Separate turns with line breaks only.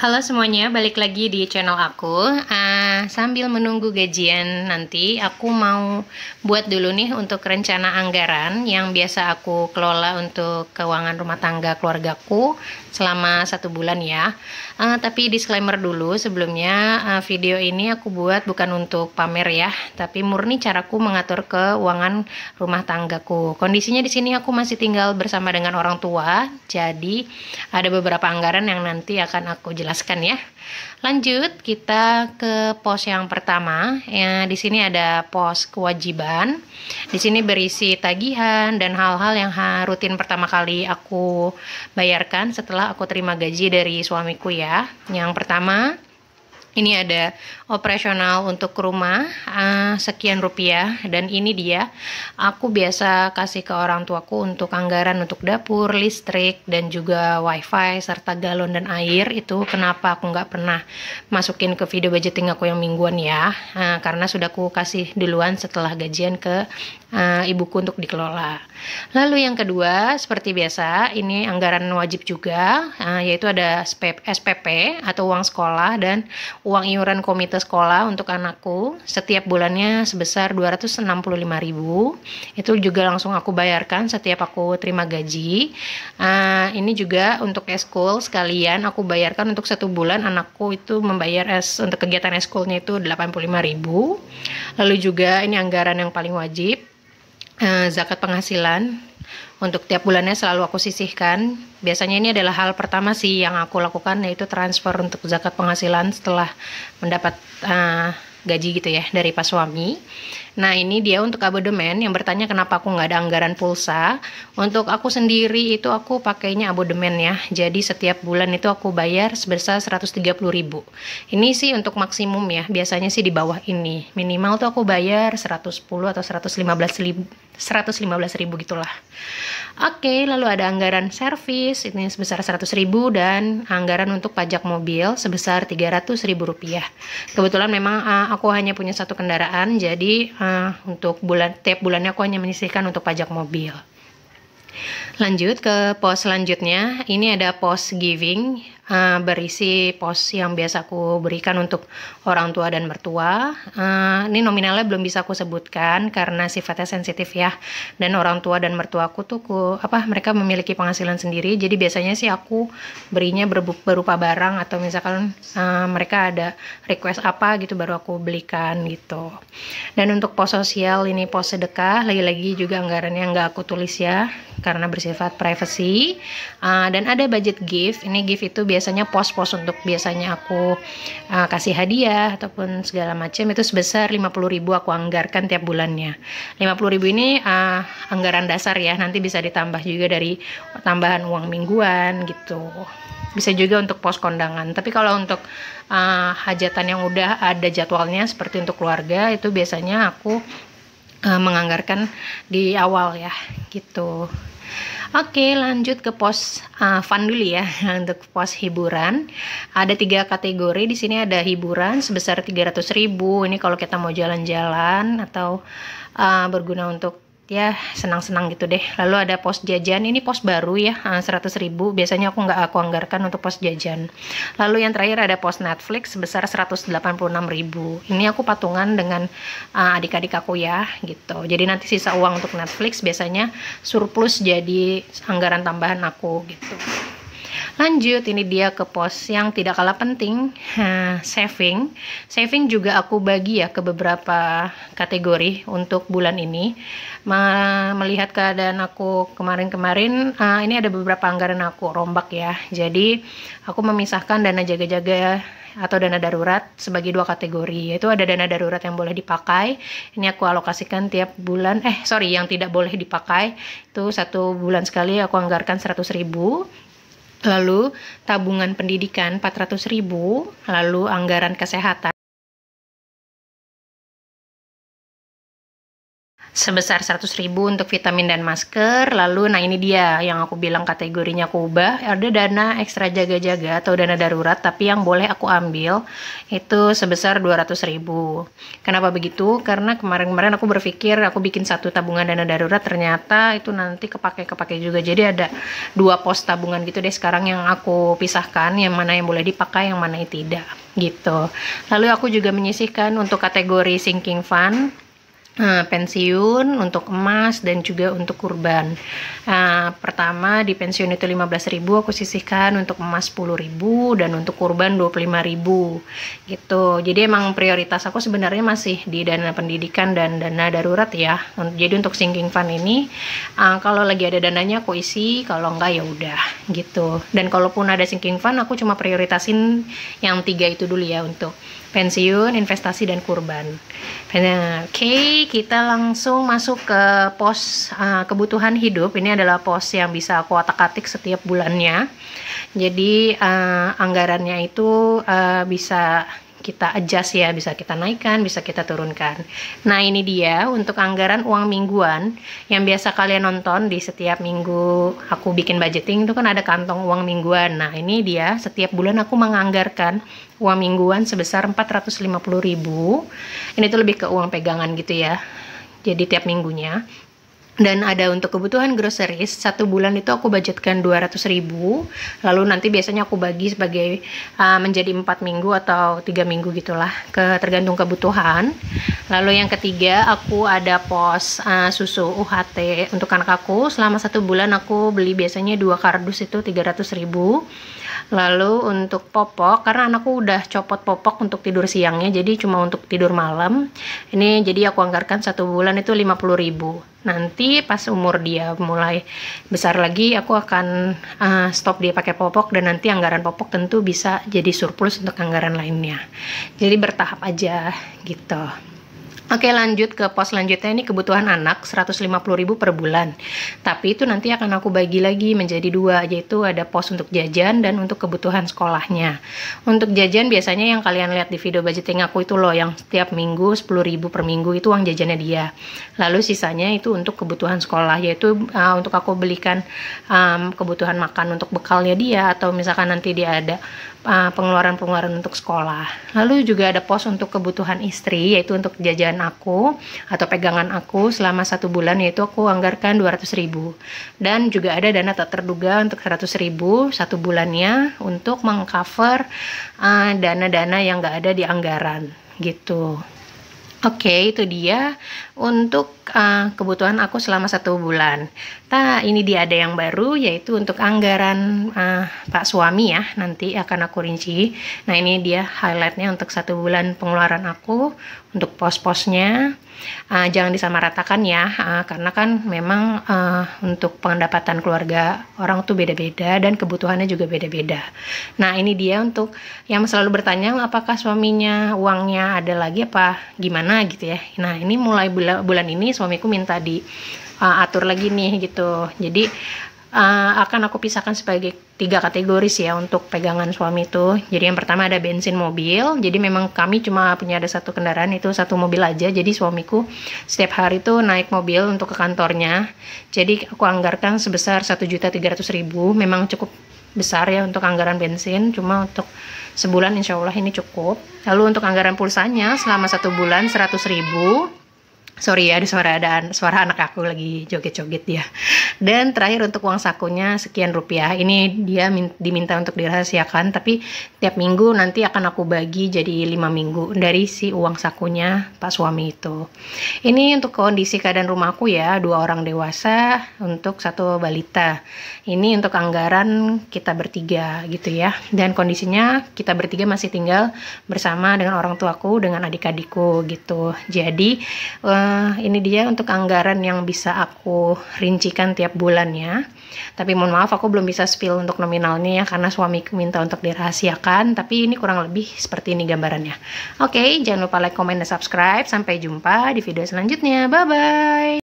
Halo semuanya, balik lagi di channel aku. Sambil menunggu gajian nanti, aku mau buat dulu nih untuk rencana anggaran yang biasa aku kelola untuk keuangan rumah tangga keluargaku selama 1 bulan ya. Tapi disclaimer dulu sebelumnya, video ini aku buat bukan untuk pamer ya, tapi murni caraku mengatur keuangan rumah tanggaku. Kondisinya di sini aku masih tinggal bersama dengan orang tua, jadi ada beberapa anggaran yang nanti akan aku jelaskan ya. Lanjut kita ke pos yang pertama. Ya, di sini ada pos kewajiban. Di sini berisi tagihan dan hal-hal yang rutin pertama kali aku bayarkan setelah aku terima gaji dari suamiku ya. Yang pertama, ini ada operasional untuk rumah sekian rupiah, dan ini dia aku biasa kasih ke orang tuaku untuk anggaran untuk dapur, listrik, dan juga wifi serta galon dan air. Itu kenapa aku nggak pernah masukin ke video budgeting aku yang mingguan ya, karena sudah aku kasih duluan setelah gajian ke ibuku untuk dikelola. Lalu yang kedua, seperti biasa, ini anggaran wajib juga, yaitu ada SPP atau uang sekolah dan uang iuran komite sekolah untuk anakku setiap bulannya sebesar 265.000. Itu juga langsung aku bayarkan setiap aku terima gaji. Ini juga untuk eskul sekalian aku bayarkan untuk 1 bulan. Anakku itu membayar untuk kegiatan eskulnya itu 85.000. Lalu juga ini anggaran yang paling wajib, zakat penghasilan. Untuk tiap bulannya selalu aku sisihkan. Biasanya ini adalah hal pertama sih yang aku lakukan, yaitu transfer untuk zakat penghasilan setelah mendapat gaji gitu ya dari pas suami. Nah ini dia untuk abodemen yang bertanya kenapa aku nggak ada anggaran pulsa. Untuk aku sendiri itu aku pakainya abodemen ya. Jadi setiap bulan itu aku bayar sebesar 130.000. Ini sih untuk maksimum ya. Biasanya sih di bawah ini. Minimal tuh aku bayar 110 atau 115.000 gitulah. Oke, lalu ada anggaran servis ini sebesar 100.000 dan anggaran untuk pajak mobil sebesar 300.000 rupiah. Kebetulan memang aku hanya punya 1 kendaraan, jadi untuk tiap bulannya aku hanya menyisihkan untuk pajak mobil. Lanjut ke pos selanjutnya, ini ada pos giving, berisi pos yang biasa aku berikan untuk orang tua dan mertua. Ini nominalnya belum bisa aku sebutkan karena sifatnya sensitif ya, dan orang tua dan mertuaku tuh mereka memiliki penghasilan sendiri, jadi biasanya sih aku berinya berupa barang atau misalkan mereka ada request apa gitu baru aku belikan gitu. Dan untuk pos sosial ini pos sedekah, lagi-lagi juga anggarannya nggak aku tulis ya karena bersifat privacy. Dan ada budget gift. Ini gift itu biasanya pos-pos untuk biasanya aku kasih hadiah ataupun segala macam, itu sebesar 50.000 aku anggarkan tiap bulannya. 50.000 ini anggaran dasar ya, nanti bisa ditambah juga dari tambahan uang mingguan gitu. Bisa juga untuk pos kondangan. Tapi kalau untuk hajatan yang udah ada jadwalnya seperti untuk keluarga, itu biasanya aku menganggarkan di awal ya gitu. Oke, lanjut ke pos fun dulu ya. Untuk pos hiburan ada 3 kategori. Di sini ada hiburan sebesar 300.000. Ini kalau kita mau jalan-jalan atau berguna untuk ya senang-senang gitu deh. Lalu ada pos jajan, ini pos baru ya, 100.000. Biasanya aku anggarkan untuk pos jajan. Lalu yang terakhir ada pos Netflix sebesar 186.000. Ini aku patungan dengan adik-adik aku ya gitu. Jadi nanti sisa uang untuk Netflix biasanya surplus jadi anggaran tambahan aku gitu. Lanjut, ini dia ke pos yang tidak kalah penting, saving. Saving juga aku bagi ya ke beberapa kategori untuk bulan ini. Melihat keadaan aku kemarin-kemarin, ini ada beberapa anggaran aku rombak ya. Jadi aku memisahkan dana jaga-jaga atau dana darurat sebagai 2 kategori, yaitu ada dana darurat yang boleh dipakai. Ini aku alokasikan tiap bulan, yang tidak boleh dipakai itu 1 bulan sekali aku anggarkan 100.000. Lalu tabungan pendidikan 400.000, lalu anggaran kesehatan sebesar 100.000 untuk vitamin dan masker. Lalu nah ini dia yang aku bilang kategorinya aku ubah, ada dana ekstra jaga-jaga atau dana darurat, tapi yang boleh aku ambil itu sebesar 200.000. Kenapa begitu? Karena kemarin-kemarin aku berpikir aku bikin satu tabungan dana darurat, ternyata itu nanti kepake juga, jadi ada 2 pos tabungan gitu deh sekarang yang aku pisahkan, yang mana yang boleh dipakai, yang mana yang tidak gitu. Lalu aku juga menyisihkan untuk kategori sinking fund, pensiun, untuk emas, dan juga untuk kurban. Pertama di pensiun itu 15.000 aku sisihkan, untuk emas 10.000, dan untuk kurban 25.000 gitu. Jadi emang prioritas aku sebenarnya masih di dana pendidikan dan dana darurat ya. Jadi untuk sinking fund ini kalau lagi ada dananya aku isi, kalau enggak ya udah gitu. Dan kalaupun ada sinking fund aku cuma prioritasin yang 3 itu dulu ya, untuk pensiun, investasi, dan kurban. Oke, kita langsung masuk ke pos kebutuhan hidup. Ini adalah pos yang bisa aku otak-atik setiap bulannya. Jadi anggarannya itu bisa kita adjust ya, bisa kita naikkan, bisa kita turunkan. Nah ini dia untuk anggaran uang mingguan yang biasa kalian nonton di setiap minggu aku bikin budgeting, itu kan ada kantong uang mingguan. Nah ini dia, setiap bulan aku menganggarkan uang mingguan sebesar 450.000. Ini tuh lebih ke uang pegangan gitu ya, jadi tiap minggunya. Dan ada untuk kebutuhan groceries, 1 bulan itu aku budgetkan 200.000. Lalu nanti biasanya aku bagi sebagai menjadi 4 minggu atau 3 minggu gitulah, tergantung kebutuhan. Lalu yang ketiga, aku ada pos susu UHT untuk anak aku. Selama 1 bulan aku beli biasanya 2 kardus itu 300.000. Lalu untuk popok, karena anakku udah copot popok untuk tidur siangnya, jadi cuma untuk tidur malam. Ini jadi aku anggarkan 1 bulan itu 50.000. Nanti pas umur dia mulai besar lagi, aku akan stop dia pakai popok, dan nanti anggaran popok tentu bisa jadi surplus untuk anggaran lainnya. Jadi bertahap aja gitu. Oke, lanjut ke pos selanjutnya. Ini kebutuhan anak 150.000 per bulan, tapi itu nanti akan aku bagi lagi menjadi 2, yaitu ada pos untuk jajan dan untuk kebutuhan sekolahnya. Untuk jajan biasanya yang kalian lihat di video budgeting aku itu loh, yang setiap minggu 10.000 per minggu, itu uang jajannya dia. Lalu sisanya itu untuk kebutuhan sekolah, yaitu untuk aku belikan kebutuhan makan untuk bekalnya dia, atau misalkan nanti dia ada pengeluaran-pengeluaran untuk sekolah. Lalu juga ada pos untuk kebutuhan istri, yaitu untuk jajan aku atau pegangan aku selama 1 bulan, yaitu aku anggarkan 200.000. Dan juga ada dana tak terduga untuk 100.000 1 bulannya untuk mengcover dana-dana yang gak ada di anggaran gitu. Oke, itu dia untuk kebutuhan aku selama 1 bulan. Nah, ini dia ada yang baru, yaitu untuk anggaran Pak suami ya, nanti akan aku rinci. Nah, ini dia highlightnya untuk 1 bulan pengeluaran aku, untuk pos-posnya. Jangan disamaratakan ya, karena kan memang untuk pendapatan keluarga orang tuh beda-beda, dan kebutuhannya juga beda-beda. Nah, ini dia untuk yang selalu bertanya apakah suaminya uangnya ada lagi apa gimana gitu ya. Nah, ini mulai bulan ini suamiku minta diatur lagi nih gitu. Jadi akan aku pisahkan sebagai 3 kategori sih ya untuk pegangan suami itu. Jadi yang pertama ada bensin mobil. Jadi memang kami cuma punya ada 1 kendaraan, itu 1 mobil aja. Jadi suamiku setiap hari tuh naik mobil untuk ke kantornya. Jadi aku anggarkan sebesar 1.300.000. Memang cukup besar ya untuk anggaran bensin, cuma untuk sebulan insya Allah ini cukup. Lalu untuk anggaran pulsanya selama 1 bulan 100.000. Sorry ya, ada suara anak aku lagi joget-joget ya. Dan terakhir untuk uang sakunya sekian rupiah. Ini dia diminta untuk dirahasiakan, tapi tiap minggu nanti akan aku bagi jadi 5 minggu dari si uang sakunya Pak suami itu. Ini untuk kondisi keadaan rumahku ya, 2 orang dewasa untuk 1 balita. Ini untuk anggaran kita bertiga gitu ya. Dan kondisinya kita bertiga masih tinggal bersama dengan orang tuaku, dengan adik-adikku gitu. Jadi ini dia untuk anggaran yang bisa aku rincikan tiap bulannya. Tapi mohon maaf aku belum bisa spill untuk nominalnya ya, karena suamiku minta untuk dirahasiakan. Tapi ini kurang lebih seperti ini gambarannya. Oke, jangan lupa like, comment, dan subscribe. Sampai jumpa di video selanjutnya. Bye-bye.